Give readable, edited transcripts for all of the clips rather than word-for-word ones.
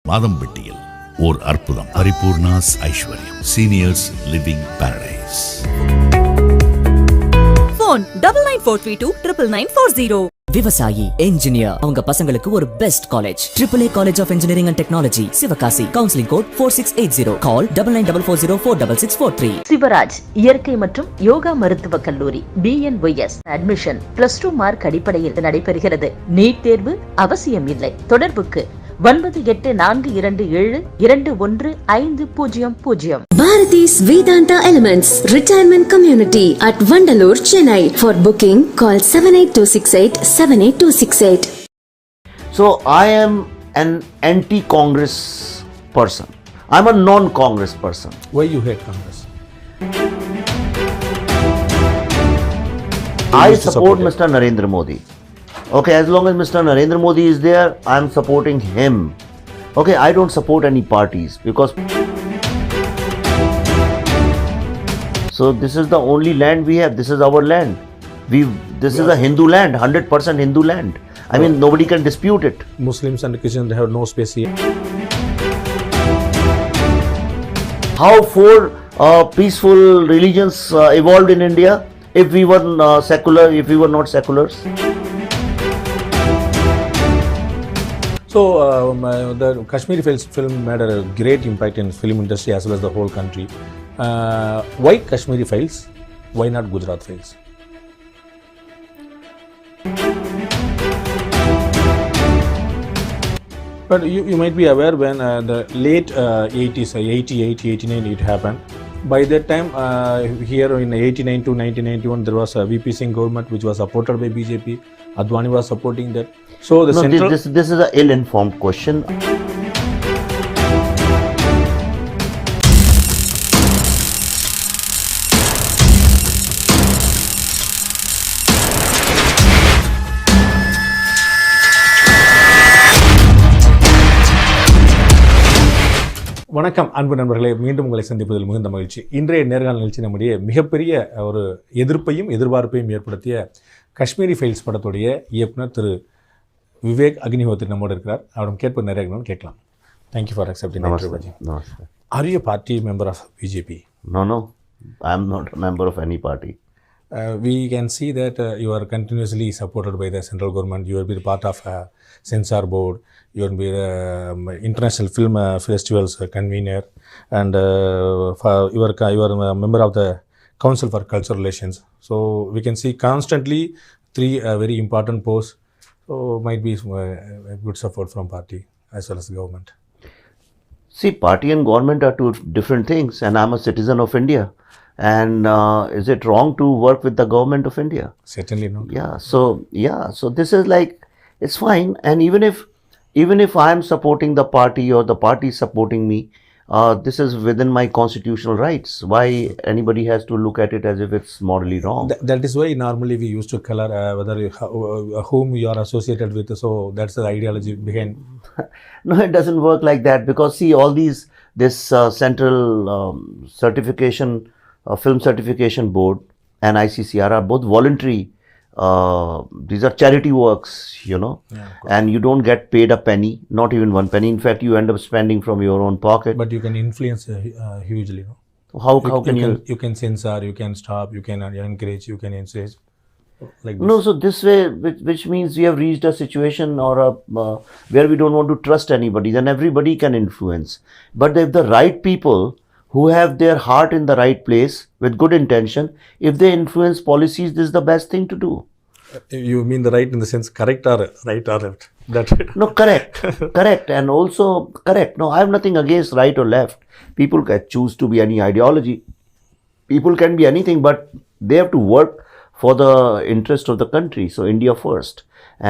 மாதம்பட்டியில் ஓர் அற்புதம். பரிபூர்ணாஸ் ஐஸ்வர்யம் seniors living Paradise. Phone 9943299940. விவசாயி, என்ஜினியர், அவங்க பசங்களுக்கு ஒரு best college AAA college of engineering and technology, Sivakasi. Counselling code 4680. Call 9944046643. Sivaraj இயற்கை மற்றும் யோகா மருத்துவக் கல்லூரி BNYS அட்மிஷன் +2 மார்க் அடிப்படையில் நடைபெறுகிறது. நீட் தேர்வு அவசியம் இல்லை. தொடர்புக்கு 9842272150. Bharati's Vedanta Elements Retirement Community at Vandalur, Chennai. For booking, call 7826878268. So I am an anti-Congress person. I'm a non-Congress person. Why you hate Congress? I support Mr. Narendra Modi. Okay, as long as Mr. Narendra Modi is there, I am supporting him. Okay, I don't support any parties because so this is the only land we have. This is our land. This is a Hindu land, 100% Hindu land. I mean, nobody can dispute it. Muslims and Christians have no space here. How four peaceful religions evolved in India if we were secular, if we were not seculars? So the Kashmir film made a great impact in film industry as well as the whole country. Why Kashmiri Files? Why not Gujarat Files? But you might be aware when the late 80s, 88, 89 it happened. By that time, here in 89 to 1991, there was a VP Singh government which was supported by BJP. Advani was supporting that. So the central... This is an ill-informed question. வணக்கம் அன்பு நண்பர்களே, மீண்டும் உங்களை சந்திப்பதில் மிகுந்த மகிழ்ச்சி. இன்றைய நேர்காணல் நிகழ்ச்சி நம்முடைய மிகப்பெரிய ஒரு எதிர்ப்பையும் எதிர்பார்ப்பையும் ஏற்படுத்திய காஷ்மீரி ஃபைல்ஸ் படத்துடைய இயக்குனர் திரு விவேக் அக்னிஹோத்ரி நம்மோடு இருக்கிறார். அவரும் கேட்பது நிறைய கேட்கலாம். Thank you for accepting. Are you a party member of BJP? No, I am not a member of any party. We can see that you are continuously supported by the central government. You will be part of a censor board. You will be the international film festivals convener, and you are a member of the Council for Cultural Relations. So we can see constantly three very important posts. So might be a good support from party as well as government. See, party and government are two different things, and I am a citizen of India. And is it wrong to work with the government of India? Certainly not. So this is like, it's fine. And even if I am supporting the party or the party is supporting me, this is within my constitutional rights. Why anybody has to look at it as if it's morally wrong? That is why normally we used to color whether whom you are associated with. So that's the ideology behind. No, it doesn't work like that, because see, all this central certification, film certification board and ICCR are both voluntary. These are charity works, and you don't get paid a penny, not even one penny. In fact, you end up spending from your own pocket. But you can influence hugely. How can you? You can censor, you can stop, you can encourage, you can encourage. Like this. No, so this way, which means we have reached a situation or where we don't want to trust anybody. Then everybody can influence. But if the right people who have their heart in the right place with good intention, if they influence policies, this is the best thing to do. You mean the right in the sense correct or right or left? That's it. No, correct, and also correct. No, I have nothing against right or left. People can choose to be any ideology. People can be anything, but they have to work for the interest of the country. So India first.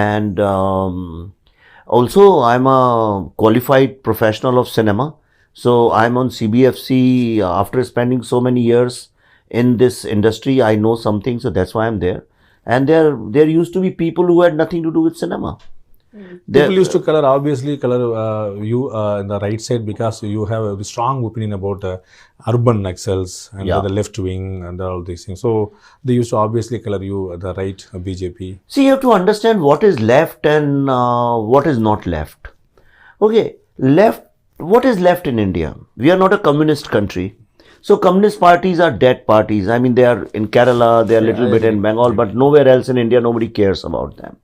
And also I'm a qualified professional of cinema. So I'm on CBFC after spending so many years in this industry. I know something, so that's why I'm there. And there used to be people who had nothing to do with cinema. People used to obviously color you in the right side because you have a strong opinion about urban Naxals and the left wing and all these things. So they used to obviously color you the right BJP. See, you have to understand what is left and what is not left. Okay, left what is left in India? We are not a communist country. So communist parties are dead parties. I mean, they are in Kerala, they are a little bit in Bengal, but nowhere else in India, nobody cares about them.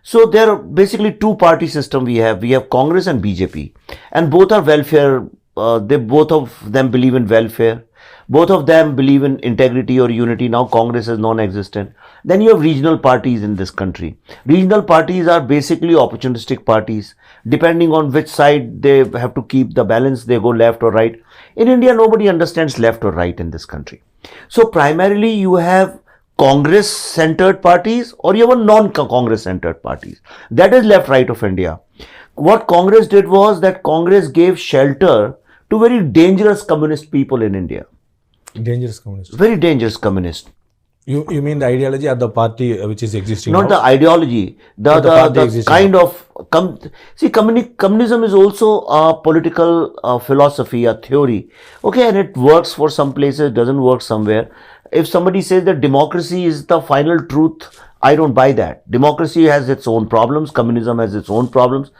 So there are basically two party system we have. We have Congress and BJP, and both are welfare. Both of them believe in welfare. Both of them believe in integrity or unity. Now Congress is non-existent. Then you have regional parties in this country. Regional parties are basically opportunistic parties. Depending on which side they have to keep the balance, they go left or right. In India, nobody understands left or right in this country. So primarily you have Congress-centered parties or you have a non-Congress-centered parties. That is left-right of India. What Congress did was that Congress gave shelter to very dangerous communist people in India. Dangerous communist. Very dangerous communist. You mean the ideology of the party which is existing Not now? the ideology, the kind of communism is also a political philosophy, a theory. Okay, and it works for some places, doesn't work somewhere. If somebody says that democracy is the final truth, I don't buy that. Democracy has its own problems, communism has its own problems.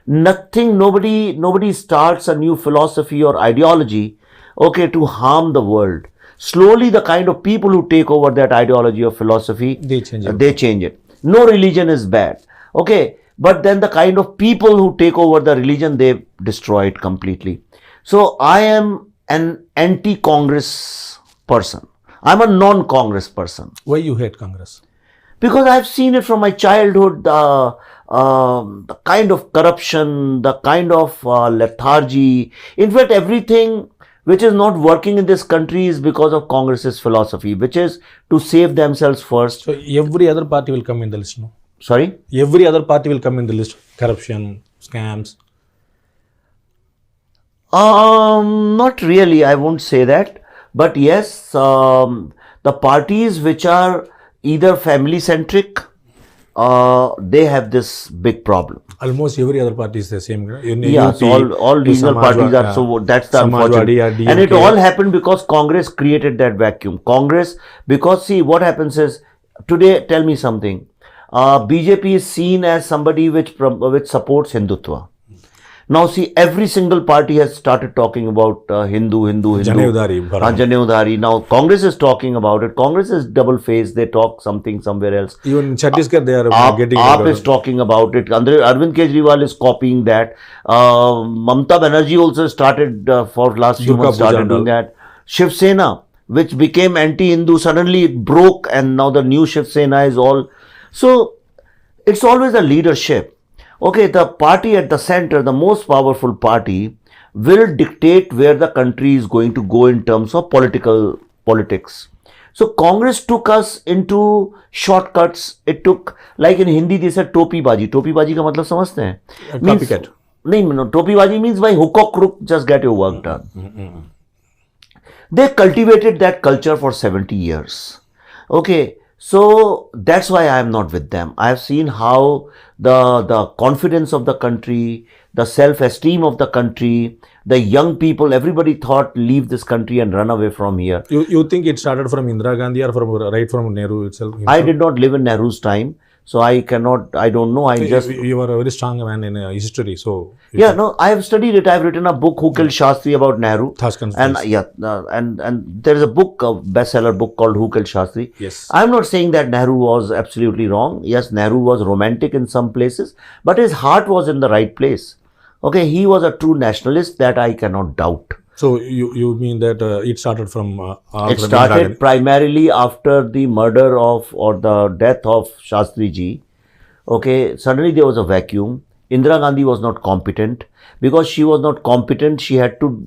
Nobody starts a new philosophy or ideology, okay, to harm the world. Slowly, the kind of people who take over that ideology or philosophy, They change it. They change it. No religion is bad, okay, but then the kind of people who take over the religion, they destroy it completely. So I am an anti-Congress person. I'm a non-Congress person. Why you hate Congress? Because I've seen it from my childhood, the kind of corruption, the kind of lethargy. In fact, everything which is not working in this country is because of Congress's philosophy, which is to save themselves first. So every other party will come in the list, no? Sorry? Every other party will come in the list. Corruption, scams. Not really, I won't say that. But yes, the parties which are either family centric, they have this big problem. Almost every other party is the same. In Yeah, UP, so all regional parties are so that's the Samajwadi or unfortunate. And it DMK. all happened because Congress created that vacuum. Congress, because see what happens is today. Tell me something. BJP is seen as somebody which supports Hindutva. Now see, every single party has started talking about Hindu. Janeudhari, Bharat. Janeudhari. Now Congress is talking about it. Congress is double-faced. They talk something somewhere else. Even in Chhattisgarh, they are getting. AAP is talking about it. Arvind Kejriwal is copying that. Mamata Banerjee also started for last few Durga months Puja started and all. doing that. Shiv Sena, which became anti-Hindu, suddenly it broke, and now the new Shiv Sena is all. So it's always a leadership. Okay, the party at the center, the most powerful party, will dictate where the country is going to go in terms of politics. So Congress took us into shortcuts. It took, like in Hindi they said topi baji. Topi baji का मतलब समझते हैं? Copycat. नहीं, no, topi baji means by hook or crook, just get your work done. They cultivated that culture for 70 years. Okay, so that's why I am not with them. I have seen how the confidence of the country, the self-esteem of the country, the young people, everybody thought leave this country and run away from here. You think it started from Indira Gandhi or from Nehru itself? I did not live in Nehru's time, so I don't know. You are a very strong man in history, so. Yeah, no, I have studied it. I have written a book, Who Killed Shastri, about Nehru. Thaskan's And place. yeah, and there is a book, a bestseller book called Who Killed Shastri. Yes. I'm not saying that Nehru was absolutely wrong. Yes, Nehru was romantic in some places, but his heart was in the right place. Okay, he was a true nationalist, that I cannot doubt. So you mean that it started from It from Indira started Gandhi? primarily after the murder of or the death of Shastri ji. Okay, suddenly there was a vacuum. Indira Gandhi was not competent. Because she was not competent, she had to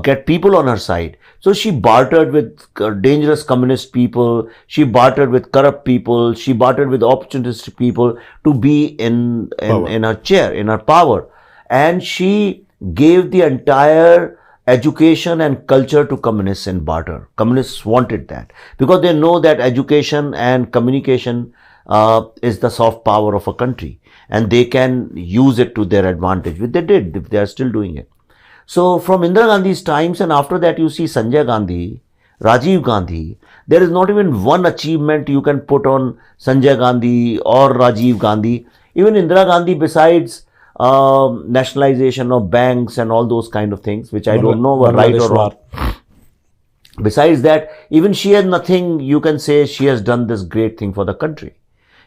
get people on her side. So she bartered with dangerous communist people. She bartered with corrupt people. She bartered with opportunistic people to be in her chair, in her power. And she gave the entire education and culture to communists in barter. Communists wanted that because they know that education and communication is the soft power of a country, and they can use it to their advantage, which they did, if they are still doing it. So from Indira Gandhi's times, and after that you see Sanjay Gandhi, Rajiv Gandhi, there is not even one achievement you can put on Sanjay Gandhi or Rajiv Gandhi. Even Indira Gandhi, besides nationalization of banks and all those kind of things, which I don't know were right or wrong. Besides that, even she has nothing, you can say she has done this great thing for the country.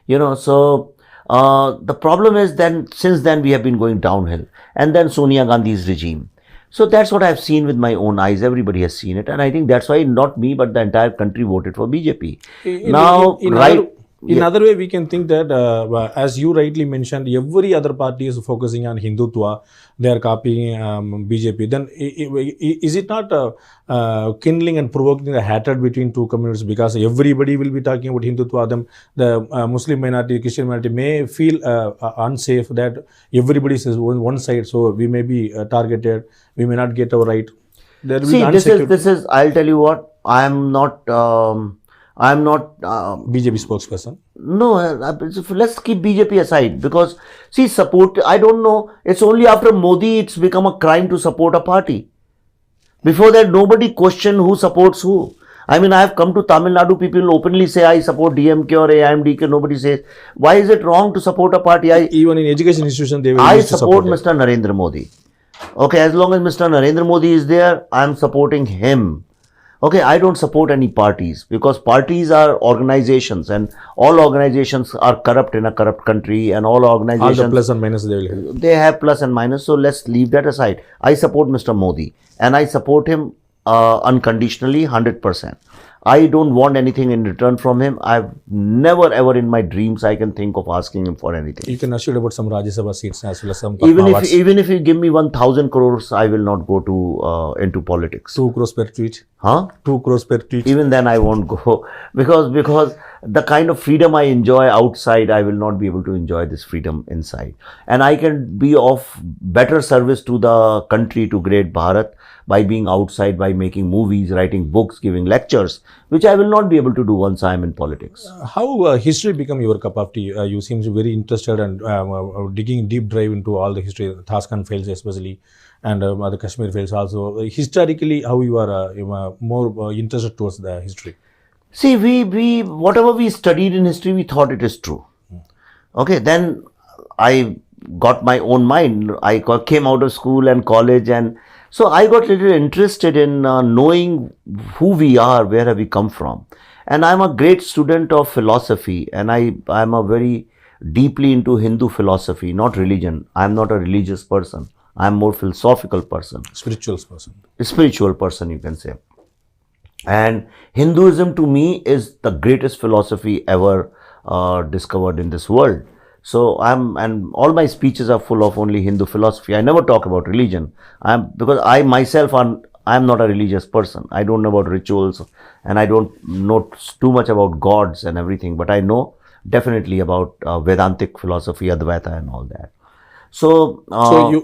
So the problem is then, since then we have been going downhill. And then Sonia Gandhi's regime. So that's what I've seen with my own eyes. Everybody has seen it. And I think that's why not me, but the entire country voted for BJP. In other way, we can think that, as you rightly mentioned, every other party is focusing on Hindutva. They are copying BJP. Then, is it not kindling and provoking the hatred between two communities? Because everybody will be talking about Hindutva. Then the Muslim minority, Christian minority may feel unsafe that everybody says one side. So we may be targeted. We may not get our right. There will See, be this is. I'll tell you what. I'm not BJP spokesperson. No, let's keep BJP aside, because see, support, I don't know, it's only after Modi it's become a crime to support a party. Before that, nobody questioned who supports who. I mean, I have come to Tamil Nadu, people openly say I support DMK or AIMDK, nobody says. Why is it wrong to support a party? Even in education institution, they will I support Mr. Narendra Modi. Okay, as long as Mr. Narendra Modi is there, I am supporting him. Okay, I don't support any parties, because parties are organizations, and all organizations are corrupt in a corrupt country, and all organizations, all the plus and minus they will have. They have plus and minus, so let's leave that aside. I support Mr. Modi, and I support him unconditionally, 100%. I don't want anything in return from him. I've never ever in my dreams I can think of asking him for anything. You can assure about some Rajya Sabha seats as well as some even if you give me 1,000 crores, I will not go to into politics. 2 crores per tweet. Huh? 2 crores per tweet. Even then I won't go, because the kind of freedom I enjoy outside, I will not be able to enjoy this freedom inside. And I can be of better service to the country, to great Bharat, by being outside, by making movies, writing books, giving lectures, which I will not be able to do once I am in politics. How history become your cup of tea? You seem very interested and digging deep dive into all the history, Thaskan files especially, and the Kashmir files also. Historically, how you are more interested towards the history? See, we whatever we studied in history, we thought it is true. Okay, then I got my own mind. I came out of school and college, and so I got a little interested in knowing who we are, where have we come from. And I'm a great student of philosophy, and I'm a very deeply into Hindu philosophy, not religion. I'm not a religious person. I'm more philosophical person. Spiritual person. A spiritual person, you can say. And Hinduism to me is the greatest philosophy ever discovered in this world. So and all my speeches are full of only Hindu philosophy. I never talk about religion. Because I myself I'm not a religious person. I don't know about rituals, and I don't know too much about gods and everything. But I know definitely about Vedantic philosophy, Advaita, and all that. So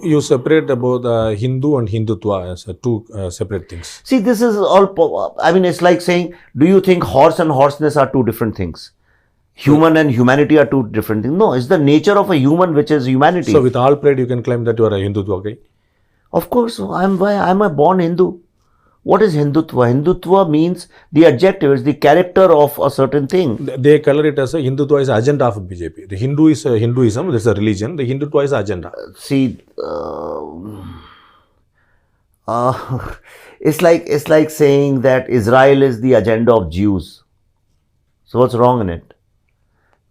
you separate about Hindu and Hindutva as two separate things. See, this is all. I mean, it's like saying, do you think horse and horseness are two different things? Human and humanity are two different things. No, it's the nature of a human which is humanity. So with all pride, you can claim that you are a Hindutva, okay? Of course, I'm a born Hindu. What is Hindutva? Hindutva means the adjective, is the character of a certain thing. They color it as a Hindutva is agenda of BJP. The Hindu is Hinduism, that's a religion. The Hindutva is agenda. See, it's like saying that Israel is the agenda of Jews. So what's wrong in it?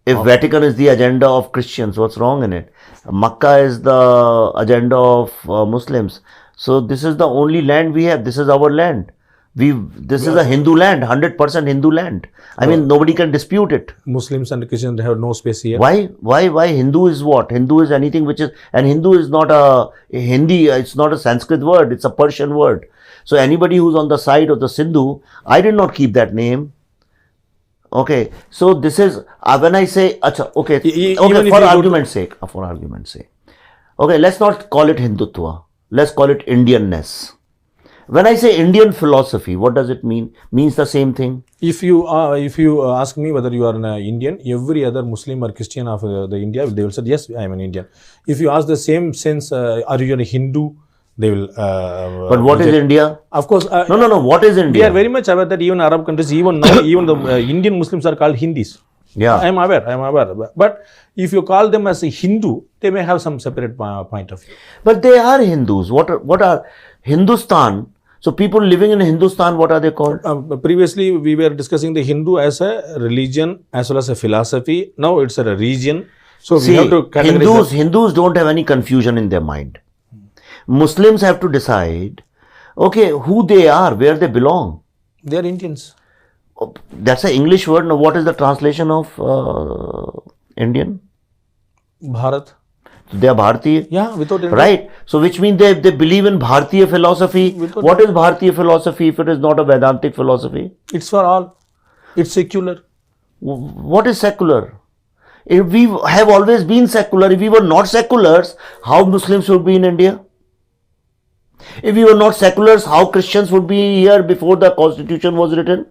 If Vatican is the agenda of Christians, what's wrong in it? Makkah is the agenda of Muslims. So this is the only land we have. This is our land. This is a Hindu land, 100% Hindu land. I mean, nobody can dispute it. Muslims and Christians have no space here. Why? Hindu is what? Hindu is anything which is, and Hindu is not a Hindi, it's not a Sanskrit word, it's a Persian word. So anybody who's on the side of the Sindhu, I did not keep that name. Okay, so this is, when I say, for argument's sake. Okay, let's not call it Hindutva. Let's call it Indianness. When I say Indian philosophy, what does it mean? Means the same thing. If you ask me whether you are an Indian, every other Muslim or Christian of the India, they will say, yes, I am an Indian. If you ask the same sense, are you a Hindu? They will. But what is India? Of course. No. What is India? We are very much aware that even Arab countries, even now, even the Indian Muslims are called Hindis. Yeah. I am aware. But if you call them as a Hindu, they may have some separate point of view. But they are Hindus. What are Hindustan? So people living in Hindustan, what are they called? Previously, we were discussing the Hindu as a religion as well as a philosophy. Now it's a region. So we have to categorize Hindus don't have any confusion in their mind. Muslims have to decide, okay, who they are, where they belong. They are Indians. That's an English word. Now, what is the translation of Indian? Bharat. So they are Bharatiya. Yeah, without India. Right. So which means they believe in Bharatiya philosophy. What is Bharatiya philosophy if it is not a Vedantic philosophy? It's for all. It's secular. What is secular? If we have always been secular, if we were not seculars, how Muslims would be in India? If we were not seculars, how Christians would be here before the constitution was written?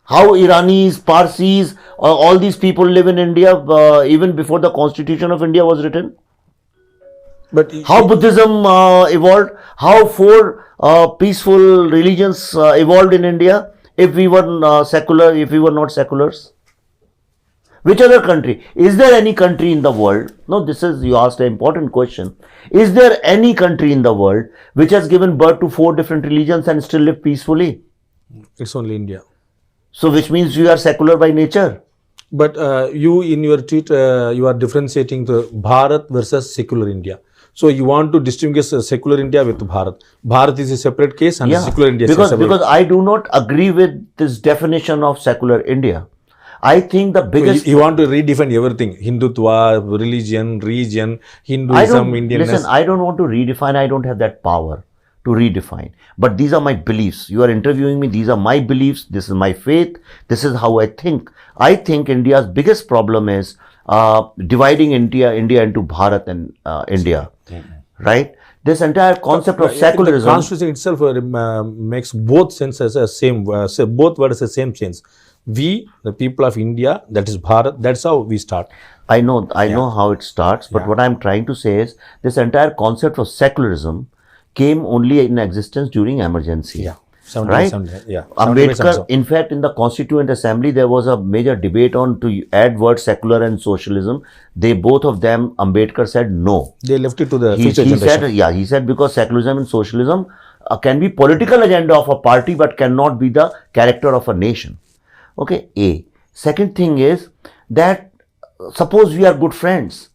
How Iranis, Parsis, all these people live in India even before the constitution of India was written? But How Buddhism evolved? How four peaceful religions evolved in India if we were secular, if we were not seculars? Which other country? Is there any country in the world? No, you asked an important question. Is there any country in the world which has given birth to 4 different religions and still live peacefully? it's only India. So which means you are secular by nature. But you in your tweet, you are differentiating the Bharat versus secular India. So you want to distinguish secular India with Bharat. Bharat is a separate case and secular India is a separate. Because I do not agree with this definition of secular India. I think the biggest... You want to redefine everything. Hindutva, religion, region, Hinduism, Indianness. Listen, I don't want to redefine. I don't have that power to redefine. But these are my beliefs. You are interviewing me. These are my beliefs. This is my faith. This is how I think. I think India's biggest problem is dividing India into Bharat and India. Right? This entire concept of secularism... The constitution itself makes both senses as same, both words as same sense. We, the people of India, that is Bharat, that's how we start. I know how it starts, but what I'm trying to say is this entire concept of secularism came only in existence during emergency. Yeah. Right? Ambedkar, in fact, in the Constituent Assembly, there was a major debate on to add word secular and socialism. Both of them, Ambedkar said no. They left it to the future generation. He said because secularism and socialism can be political agenda of a party, but cannot be the character of a nation. Okay, A. Second thing is that suppose we are good friends.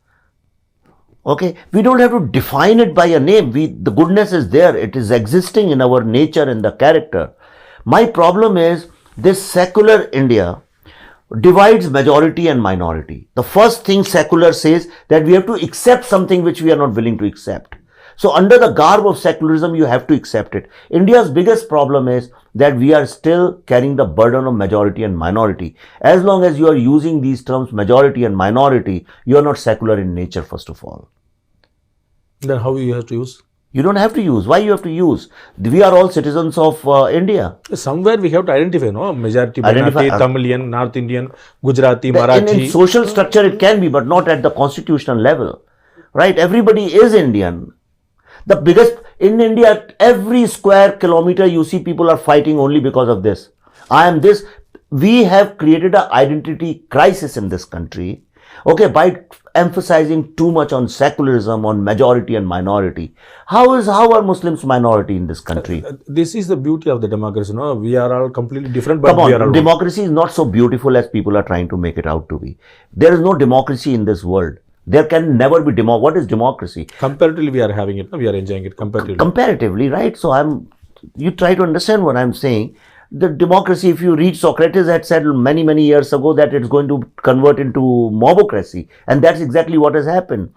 Okay, we don't have to define it by a name. The goodness is there. It is existing in our nature and the character. My problem is this secular India divides majority and minority. The first thing secular says that we have to accept something which we are not willing to accept. So under the garb of secularism, you have to accept it. India's biggest problem is that we are still carrying the burden of majority and minority. As long as you are using these terms majority and minority, you are not secular in nature, first of all. Then how you have to use? You don't have to use. Why you have to use? We are all citizens of India. Somewhere we have to identify, no? Majority Marathi, Tamilian, North Indian, Gujarati, Marathi. In social structure it can be, but not at the constitutional level. Right? Everybody is Indian. The biggest, in India, every square kilometer you see people are fighting only because of this. I am this. We have created an identity crisis in this country, okay, by emphasizing too much on secularism, on majority and minority. How are Muslims minority in this country? This is the beauty of the democracy, no? We are all completely different, but Come on, we are all democracy is not so beautiful as people are trying to make it out to be. There is no democracy in this world. There can never be what is democracy? Comparatively, we are having it. No? We are enjoying it comparatively. Comparatively, right? So you try to understand what I'm saying. The democracy, if you read Socrates had said many, many years ago that it's going to convert into mobocracy. And that's exactly what has happened.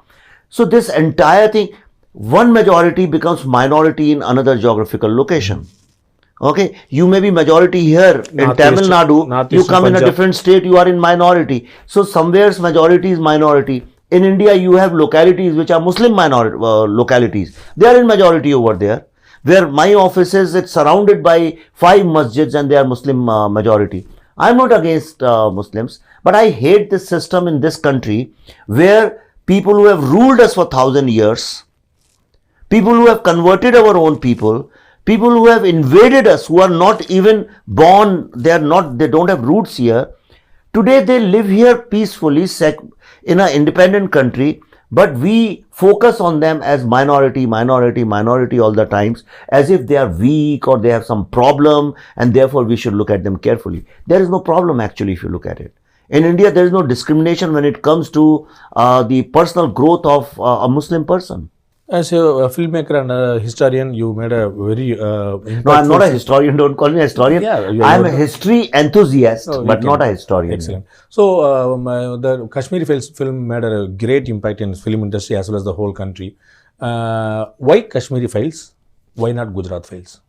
So this entire thing, one majority becomes minority in another geographical location. Okay, you may be majority here in Tamil Nadu, you come in a different state, you are in minority. So somewhere's majority is minority. In India, you have localities which are Muslim minority localities. They are in majority over there. Where my office is, it's surrounded by 5 masjids and they are Muslim majority. I'm not against Muslims, but I hate this system in this country where people who have ruled us for 1,000 years, people who have converted our own people who have invaded us, who are not even born, they don't have roots here. Today they live here peacefully in an independent country, But we focus on them as minority all the times, as if they are weak or they have some problem, and therefore we should look at them carefully. There is no problem actually if you look at it. In India, there is no discrimination when it comes to the personal growth of a Muslim person. As a filmmaker and a historian, you made a very No, I'm not a historian. Don't call me a historian. Yeah, I'm a history enthusiast, but not a historian. Excellent. So, the Kashmiri film made a great impact in film industry as well as the whole country. Why Kashmiri Files? Why not Gujarat Files?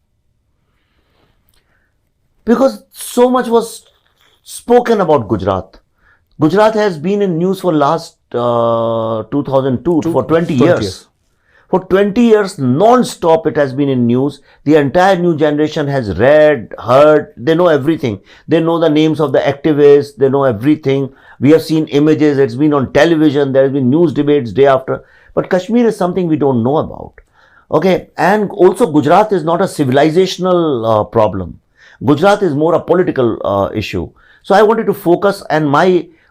Because so much was spoken about Gujarat. Gujarat has been in news for last 2002 for 20 years. For 20 years, non-stop it has been in news. The entire new generation has read, heard, they know everything. They know the names of the activists, they know everything. We have seen images, it's been on television, there has been news debates day after. But Kashmir is something we don't know about. Okay, and also Gujarat is not a civilizational problem. Gujarat is more a political issue. So I wanted to focus, and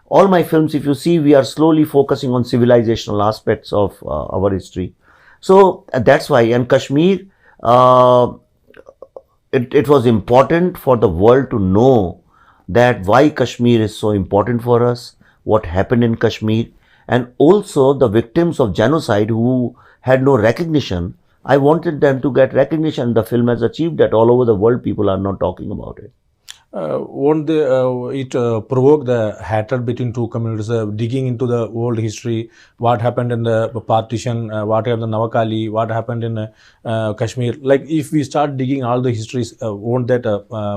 all my films, if you see, we are slowly focusing on civilizational aspects of our history. So that's why, and Kashmir, it was important for the world to know that why Kashmir is so important for us, what happened in Kashmir, and also the victims of genocide who had no recognition. I wanted them to get recognition. The film has achieved that. All over the world, people are not talking about it. Won't it provoke the hatred between two communities, digging into the old history, what happened in the partition, what happened in Navakali, what happened in Kashmir? Like, if we start digging all the histories, won't that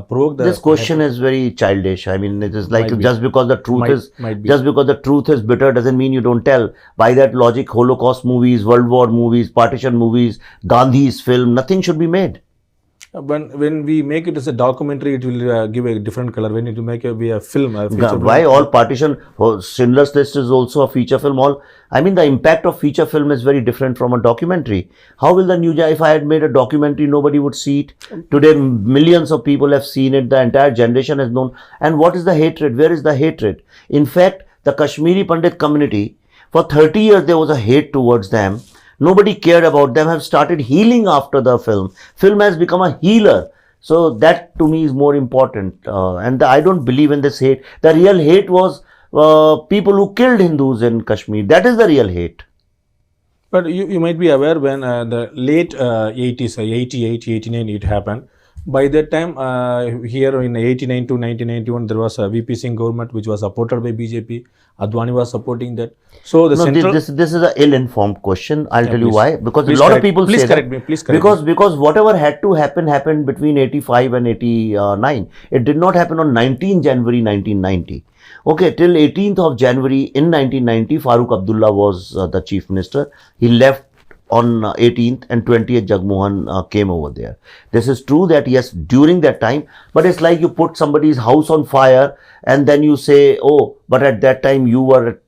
provoke the... This question is very childish. I mean, it is like just because the truth is bitter doesn't mean you don't tell. By that logic, Holocaust movies, World War movies, partition movies, Gandhi's film, nothing should be made. When we make it as a documentary, it will give a different color. When you make it be a film, why all partition? Schindler's List is also a feature film. The impact of feature film is very different from a documentary. How will if I had made a documentary, nobody would see it. Today, millions of people have seen it. The entire generation has known. And what is the hatred? Where is the hatred? In fact, the Kashmiri Pandit community, for 30 years, there was a hate towards them. Nobody cared about them, have started healing after the film. Film has become a healer. So that to me is more important. I don't believe in this hate. The real hate was people who killed Hindus in Kashmir. That is the real hate. But you might be aware when the late 80s, 88, 89, it happened. By that time, here in 89 to 1991, there was a VP Singh government which was supported by BJP. Advani was supporting that. So the central... This is an ill-informed question. I'll tell you why. Because please a lot of people say correct me. Please correct me. Because whatever had to happen happened between 85 and 89. It did not happen on 19 January 1990. Okay, till 18th of January in 1990, Farooq Abdullah was the chief minister. He left on 18th and 20th Jagmohan came over there. This is true that yes, during that time, but it's like you put somebody's house on fire and then you say, oh, but at that time you were,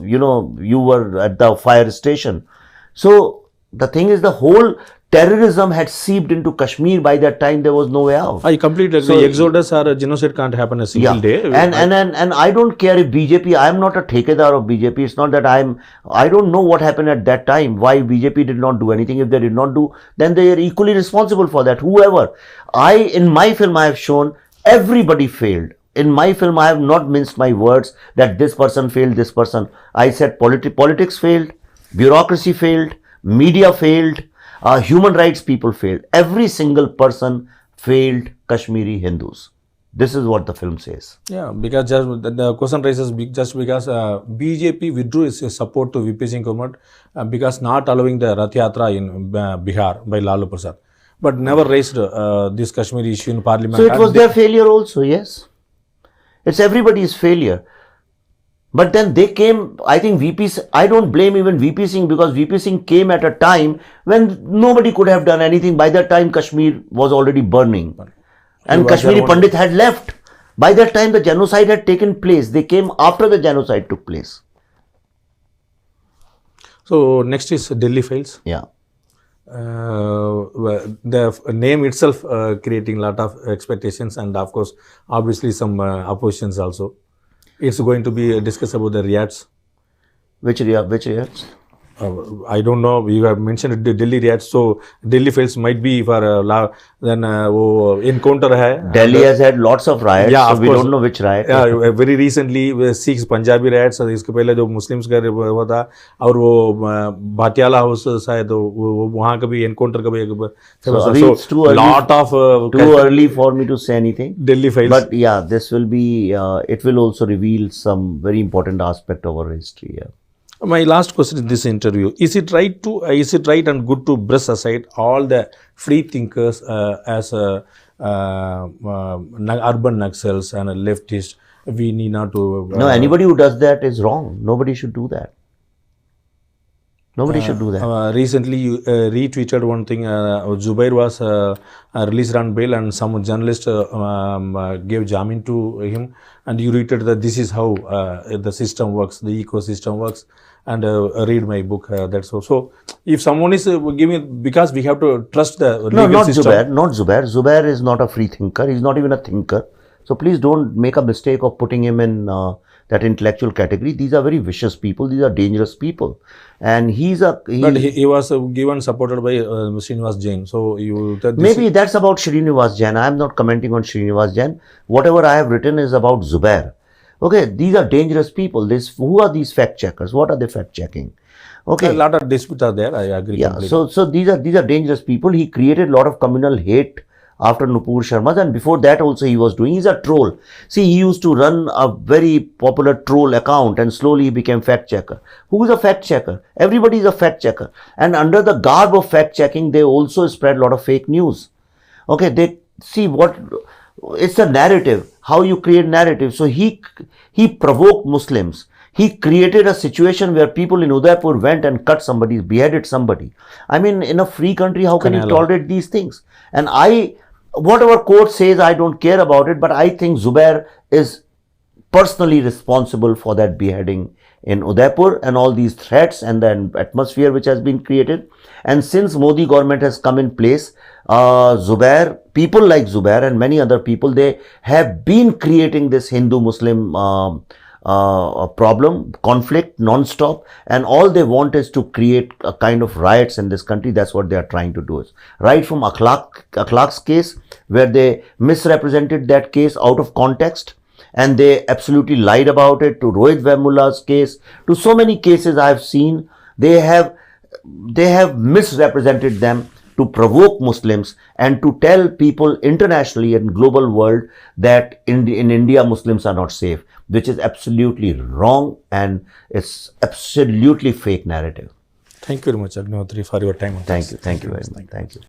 you were at the fire station. So the thing is, the whole terrorism had seeped into Kashmir. By that time, there was no way out. I completely agree. So, exodus or a genocide can't happen a single day. And I don't care if BJP, I am not a thekadar of BJP. It's not that I don't know what happened at that time, why BJP did not do anything. If they did not do, then they are equally responsible for that, whoever. In my film, I have shown everybody failed. In my film, I have not minced my words that this person failed, this person. I said politics failed, bureaucracy failed, media failed, human rights people failed. Every single person failed Kashmiri Hindus. This is what the film says. Yeah, because just the question raises just because BJP withdrew its support to VP Singh government because not allowing the Rath Yatra in Bihar by Lalu Prasad, but never raised this Kashmiri issue in parliament. So it was their failure also, yes. It's everybody's failure. But then they came, I think I don't blame even VP Singh, because VP Singh came at a time when nobody could have done anything. By that time, Kashmir was already burning. And Kashmiri Pandit had left. By that time, the genocide had taken place. They came after the genocide took place. So next is Delhi Files. Yeah. The name itself creating a lot of expectations and of course, obviously some oppositions also. It's going to be discussed about the riots. Which riots? I don't know. You have mentioned Delhi riots, so Delhi fields might be for then वो encounter है. Delhi has had lots of riots, Yeah, so of we course. don't know which riot. Yeah, very recently Sikhs Punjabi riots. इसके पहले जो Muslims का हुआ था, और वो भाटियाला हाउस शायद वहाँ का भी एनकाउंटर का भी So, Abhi, it's too early, lot of too early for me to say anything. Delhi files. But yeah, this will be, it will also reveal some very important aspect of our history. Yeah. My last question in this interview: is it right and good to brush aside all the free thinkers as urban Naxals and leftists? We need not to. No, anybody who does that is wrong. Nobody should do that. Nobody should do that. Recently, you retweeted one thing. Zubair was released on bail, and some journalist gave jamin to him, and you retweeted that this is how the system works, the ecosystem works, and read my book. That's all. So, if someone is giving, because we have to trust the No, legal not system. Zubair. Not Zubair. Zubair is not a free thinker. He's not even a thinker. So please don't make a mistake of putting him in that intellectual category. These are very vicious people. These are dangerous people. And But he was given supported by Srinivas Jain. So you maybe that's about Srinivas Jain. I am not commenting on Srinivas Jain. Whatever I have written is about Zubair. Okay, these are dangerous people. Who are these fact checkers? What are they fact checking? Okay, a lot of disputes are there. I agree. Yeah, completely. so these are dangerous people. He created a lot of communal hate after Nupur Sharma, and before that also he was doing. He's a troll. See, he used to run a very popular troll account, and slowly he became fact checker. Who is a fact checker? Everybody is a fact checker, and under the garb of fact checking, they also spread a lot of fake news. Okay, they see what it's a narrative. How you create narrative. So he provoked Muslims. He created a situation where people in Udaipur went and cut somebody, beheaded somebody. I mean, in a free country, how can you tolerate these things? And whatever court says, I don't care about it, but I think Zubair is personally responsible for that beheading in Udaipur and all these threats and the atmosphere which has been created. And since Modi government has come in place, Zubair, people like Zubair and many other people, they have been creating this Hindu-Muslim problem, conflict, non-stop, and all they want is to create a kind of riots in this country. That's what they are trying to do. Right from Akhlaq's case, where they misrepresented that case out of context, and they absolutely lied about it, to Rohit Vemulla's case, to so many cases I have seen, they have misrepresented them to provoke Muslims and to tell people internationally and global world that in India Muslims are not safe, which is absolutely wrong and it's absolutely fake narrative. Thank you very much, Agnihotri, for your time. Thank you very much. Thank you.